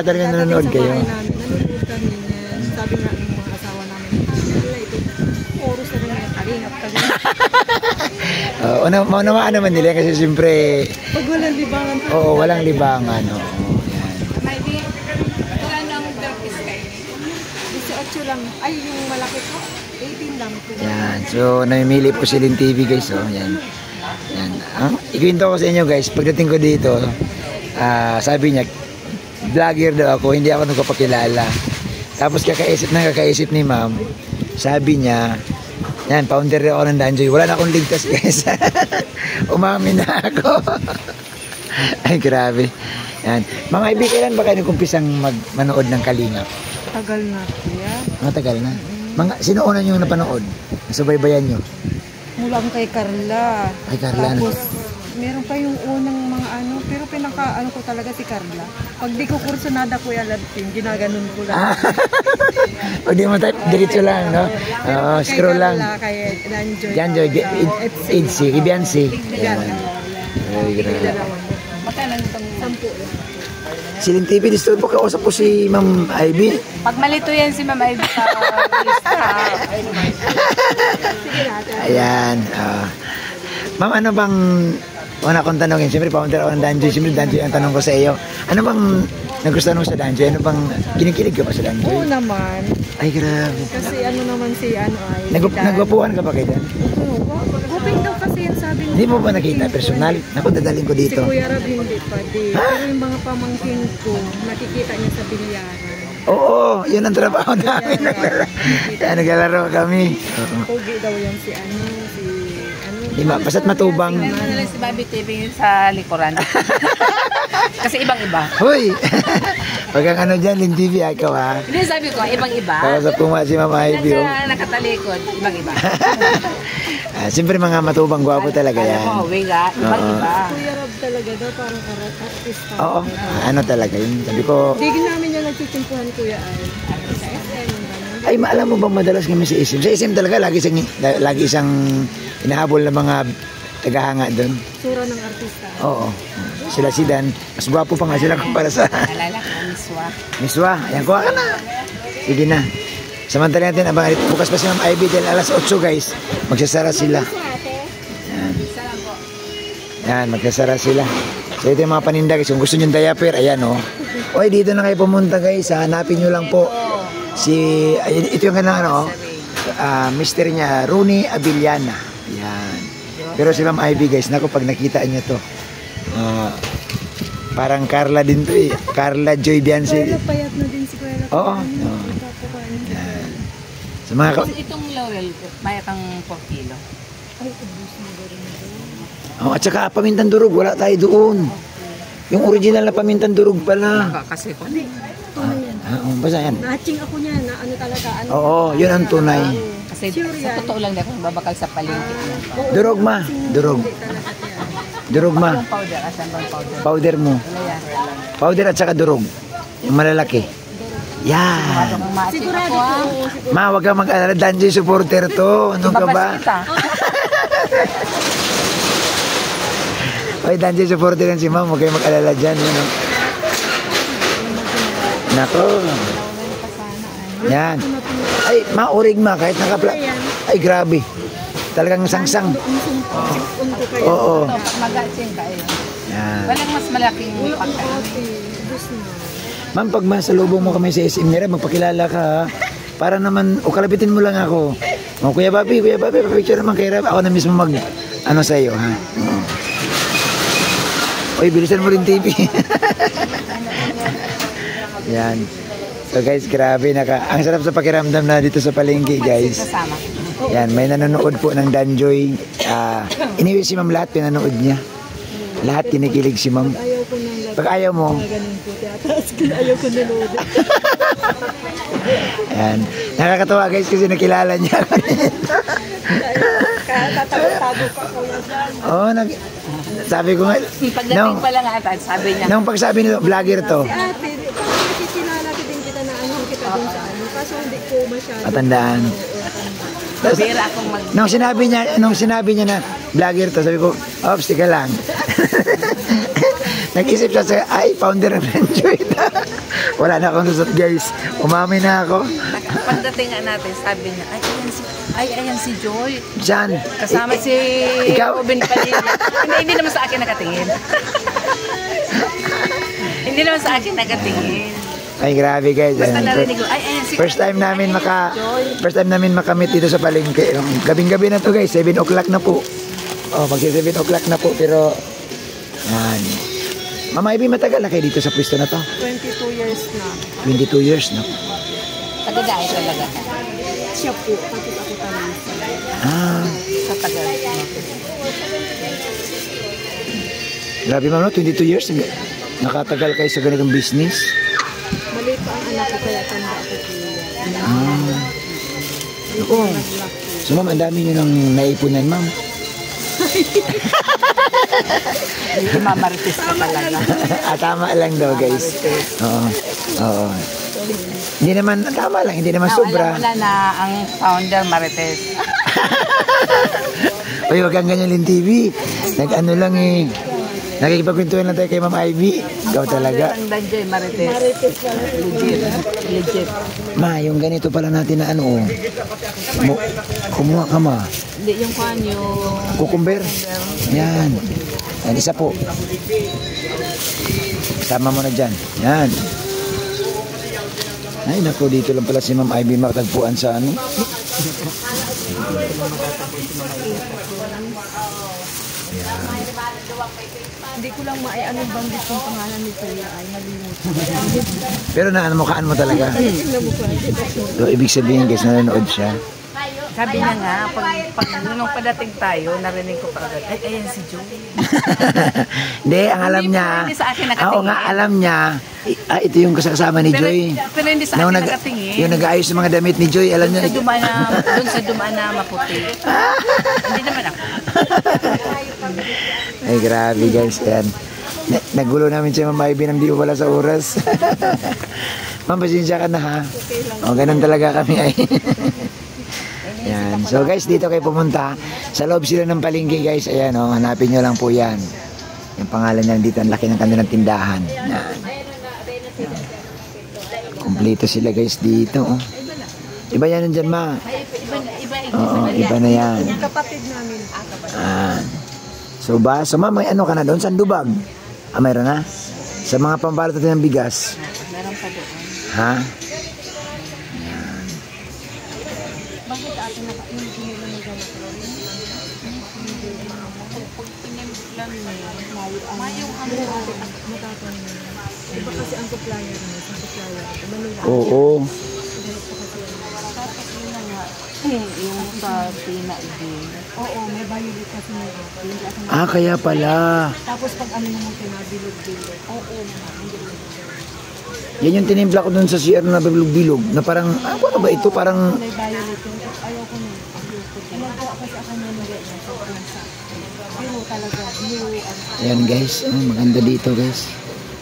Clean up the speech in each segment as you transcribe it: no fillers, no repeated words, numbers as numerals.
talagang nanonood kayo? Nanonood kami niyan. Sabi nga ng mga asawa namin, wala ito. Oras na rin yung kalingap. Maunawaan naman nila kasi siyempre... Pag walang libangan. Oo, walang libangan. Oo, yan. Maybe, wala nang darkest kayo. 18 lang. Ay, yung malaki ko. 18 lang. Yan. So, namimili po si Lynn TV guys. Oh, yan. Yan. Ikwento ko sa inyo guys. Pagdating ko dito, sabi niya, vlogger daw ako, hindi ako nagpapakilala. Tapos kakaisip ni ma'am, sabi niya, yan, founder ako ng Danjoy. Wala na akong ligtas guys. Umamin na ako. Ay, grabe. Yan. Mga ibig, kailan ba kayo nagkumpisang manood ng Kalingap? Tagal na. Yeah. Matagal na. Sino una nyo napanood? Nasubaybayan nyo? Mulang kay Carla. Kay Carla. Tapos, meron pa yung unang mga ano, pero pinaka-ano ko talaga si Carla. Pag di ko kursunada Kuya Ladpin, ginaganon ko lang. Pag di mo type, diretso lang, no? Scroll lang. Kay Danjoy. Danjoy, Idsi, Ibiansi. Ay, grabe. Magkano itong 10. Si Lynn TV, disturbo ka. Kausap po si Ma'am Ivy. pag malito yan si Ma'am Ivy sa lista. Ayan. Ma'am, ano bang una kong tanongin? Siyempre, founder ako ng Danjoy. Siyempre, Danjoy ang tanong ko sa iyo. Ano bang nagustuhan mo sa Danjoy? Ano bang kinikilig ka pa sa Danjoy? Oo naman. Ay, grabe. Kasi ano naman si ano ay. Nagwapuhan ka pa kayo Dan? Guping daw kasi yan sabi niya. Hindi mo ba nakita personal? Naku, dadaling ko Si dito. Kuya Rab hindi pa di. Pero yung mga pamangkin ko, nakikita niya sa bilyaran. Oo, yun ang trabaho namin. Naglalaro kami. Oo. Pogi daw yan si ano, si ano. Di ba? Basta't matubang. Tingnan mo na lang si Bobby TV sa likuran. Kasi ibang-iba. Hoy! Pag ang ano dyan, Lynn TV, ikaw ha. Hindi sabi ko, ibang-iba. Kausap ko nga si Mama Ivy. Nakatalikod, ibang-iba. Siyempre mga matubang gwapo talaga yan. Alam mo, wiga, ibang-iba. Kuya Rab talaga daw parang artista. Oo, ano talaga yun. Sabi ko, Di namin niya nagtitimpuhan Kuya Ay. Sa SM, gano'n. ay maalam mo bang madalas kami sa SM? Sa SM talaga, lagi isang inahabol na mga tagahanga doon. Sura ng artista. Oo. Sila si Dan. Mas gwapo pa nga sila kumpara sa Alala ko, miswa. Miswa. Ayan, kuha ka na. Sige na. Samantala natin, bukas pa si Ma'am Ivy dahil alas 8 guys. Magsasara sila. Yan. Yan, magsasara sila. So ito yung mga paninda guys. Kung gusto nyo diaper, ayan o. Oy, dito na kayo pumunta guys. Hanapin nyo lang po. Ito yung kanilang ano, mister niya, Rooney Abiliana. Yan. Pero si Ma'am Ivy guys, naku pag nakita nyo to. Parang Carla din to eh. Carla Joy Biansi. Kuya Rab, payat na din si Kuya Rab. Oo. Yan. So mga Kasi itong Laurel, may kang 4 kilo. Ay, ubus na rin. at saka pamintang durog, wala tayo doon. Yung original na pamintang durog pala. Kasi ko. Basta yan. Matching ako niya na ano talaga. Ano, Oo, yun ang tunay. Kasi sa totoo lang ako babakal sa palengke. Durog ma, durog. Durog ma. Yung powder, asan bang powder? Powder mo. Wala yan. Powder at saka durog. Yung malalaki. Yan. Kung ma-achieve ako Ma, wag kang mag-alala. Danjoy supporter to. Ano ka ba? Oy, Danjoy supporter yan si ma'am. Huwag kayong mag-alala dyan. Yun, no? Nako. Yan. Ay, maurig ma. Kahit nakapla. Ay, grabe. Talagang sangsang. Oo. Mag-achieve kayo. Yan. Walang mas malaking pagkain. Ma'am, pag masalubong mo kami sa SM nila, magpakilala ka ha. Para naman, o kalabitin mo lang ako. O, Kuya Bobby, picture naman kay Rab. Ako na mismo ano sa iyo ha. Oy, bilisan mo rin TV. Yan. So guys, grabe ang sarap sa pakiramdam na dito sa palengke guys. Yan, may nanonood po ng Danjoy. Iniwi si ma'am lahat, pinanood niya. Lahat kinikilig si ma'am. Pag ayaw mo, ayaw ko nanood. yan. Nakakatawa guys kasi nakilala niya. Tatago ka kuya dyan. Oo, sabi ko nga. Pagdating pa lang ata, sabi niya. Nung pagsabi nito, vlogger to. Ate, parang nakikilala ko din kita na ano kita dun sa ano. Kaso hindi ko masyado. Matandaan. Bira akong Nung sinabi niya na vlogger to, sabi ko, ops, tika lang. Nag-isip siya sa, ay, founder ng Danjoy. Wala na akong susot guys. Umami na ako. Pagdating nga natin, sabi niya, ayan si Joy. Diyan. Kasama si Ikaw. Robin Padilla. Hindi naman sa akin nakatingin. Hindi naman sa akin nakatingin. Ay grabe guys. Basta Ayan. narinig ko, ayan si First time namin makamit dito sa palengke. Gabing-gabi na to guys, 7 o'clock na po. Oh, magsi 7 o'clock na po pero yan. Mama Ivy, matagal na kayo dito sa pwesto na to? 22 years na. 22 years na. Taga-dahil talaga. Siya po, tapos ako talaga. Ah, Sa tagal. grabe ma'am, no? 22 years. Nakatagal kayo sa ganitong business. Maliit pa ang anak ko kaya tanda ako kuya. Ah. Ako. So ma'am, ang dami nyo nang naipunan ma'am. Mamarites ka talaga. Tama lang daw guys. Oo. Oo. Hindi naman, tama lang, hindi naman sobra. Alam mo na ang founder Marites. Uy, wag kang ganyan Lin TV. Nag-ano lang eh. Nakikipagkwentuhan lang tayo kay Ma'am Ivy. Ikaw talaga. Ang Danjoy Marites. Legit. Ma, yung ganito pala natin na ano, kumuha ka ma. Hindi yung kanyo. Cucumber. Yan. Yan, isa po. Sama mo na dyan. Yan. Ay, naku, dito lang pala si Ma'am Ivy makatagpuan sa ano. Hindi ko lang anong banggit yung pangalan ni Kuya ay malimut. Pero mukhaan mo talaga. So, ibig sabihin guys, nanonood siya. Sabi niya nga, pag nung padating tayo, narinig ko pa agad, ayan si Joy. Hindi, ang alam niya. Hindi sa akin nakatingin. Oo nga, alam niya. Ito yung kasama ni Joy. Pero hindi sa akin nakatingin. Yung nag-aayos ng mga damit ni Joy, alam niya. Doon sa dumaan na maputi. Hindi naman ako. Ay, grabe guys. Yan. Nagulo namin si Ma'am Ivy nang di ko pala sa oras. Ma'am, pasensya ka na ha. O, ganun talaga kami ay. Yan. So guys, dito kayo pumunta. Sa loob sila ng palengke guys. Ayan o, hanapin nyo lang po yan. Yung pangalan niya dito, ang laki ng kanilang tindahan. Yan. Kompleto sila guys dito. Oh. Iba yan nandyan ma. Oo, iba na yan. Yung kapatid namin. So ma'am, may ano ka na doon? Sandubag? Mayroon na? Sa mga pambalot natin ng bigas? Meron pa doon. Ha? Bakit ate naka-hindi mo ng gamot? Mayong ang matatang niya. Iba kasi ang supplier niya. Ang supplier. Manila. Oo. Tapos yun na nga. Yung sa Tina din. Oo, may violet kasi na. Kaya pala. Tapos pag ano naman pinabilog-bilog. Oo, Yan yung tinimpla ko doon sa CR na bilog-bilog. Na parang, ano ba ito? Parang, may violet yung ayaw ko na. Ayaw ko kasi ako na nag-iisa sa pransa. Pero talaga, blue. ayan guys. Maganda dito guys.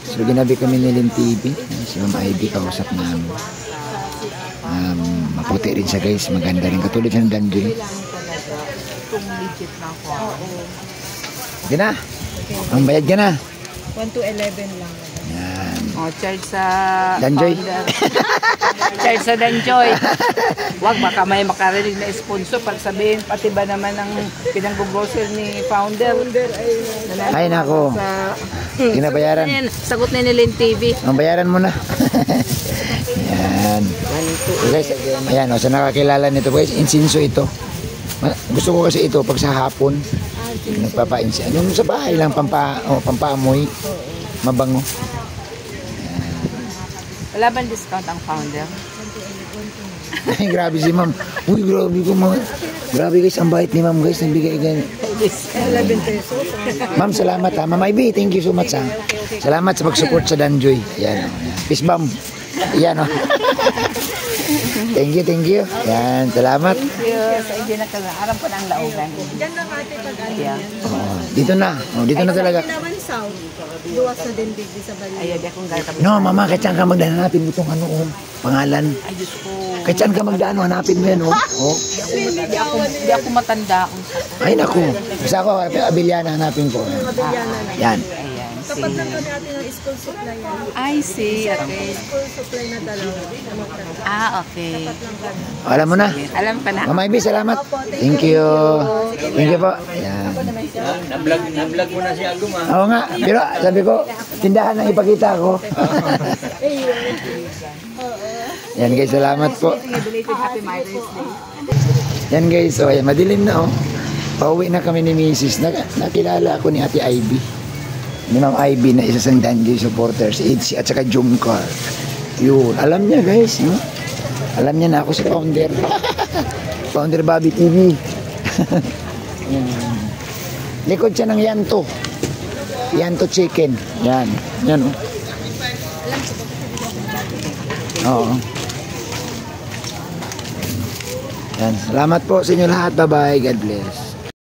So ginabi kami ni Lin TV. Si Ma'am Ivy kausap namin. Maputi rin siya guys. Maganda rin. Katulad siya ng Danjoy. Kung legit na ako. Oo. Okay na. Ang bayad ka na. 1 to 11 lang. Yan. Charge sa Danjoy. founder. Charge sa Danjoy. Wag, baka may makarinig na sponsor para sabihin, pati ba naman ang pinang-grocer ni founder. Ay nako. Ginabayaran. Sagot na ni Lin TV. Ang bayaran mo na. Yan. So guys, ayan o. Sa nakakilala nito guys, insinso ito. Gusto ko kasi ito pag sa hapon. Nagpapa-insinso. Yung sa bahay lang, pampaamoy. Mabango. Wala bang discount ang founder? Ay, grabe si ma'am. Uy, grabe ko mga. Grabe guys, ang bait ni ma'am guys. Nagbigay ganyan. 11 pesos. Ma'am, salamat ha. Ma'am Ivy, thank you so much ha. Salamat sa pag-support sa Danjoy. Yan o. Peace bomb. Yan o. Thank you. Yan, salamat. Sa hindi na aram ko na ang laugan. Yan lang ate pag ano Ayan. yan. Dito na. Dito na talaga. Naman south. Luwas na din baby sa bali. Ayaw, di akong gaya kami. No, mama, kahit saan ka magdahanapin mo itong ano, pangalan. Ay, Diyos ko. Kahit saan ka magdaan, hanapin mo yan, oh. Di ako matanda. Ay, naku. Basta ako, Abiliana, hanapin ko. Mabiliana na. Yan. Ayan. Tapat lang kami ate ng school supply yan. I see. Okay. School supply na dalawa. Okay. Alam mo na. Alam pa na. Mama Ivy, salamat. Thank you. Thank you po. Yan. Na-vlog mo na si Agum ah. Oo nga, pero sabi ko, tindahan ang ipakita ko. Yan guys, salamat po. Belated Happy Mother's Day. Yan guys, so ayan, madilim na oh. Pauwi na kami ni Mrs. Nakilala ako ni Ate Ivy. Ni Ma'am Ivy na isa sa Dandy supporters, Itzy at saka Jungkar. Yun, alam niya guys, no? Alam niya na ako si founder. Founder Bobby TV. Yan. Likod siya ng Yanto. Yanto Chicken. Yan. Yan oh. Oo. Yan. Salamat po sa inyo lahat. Bye-bye. God bless.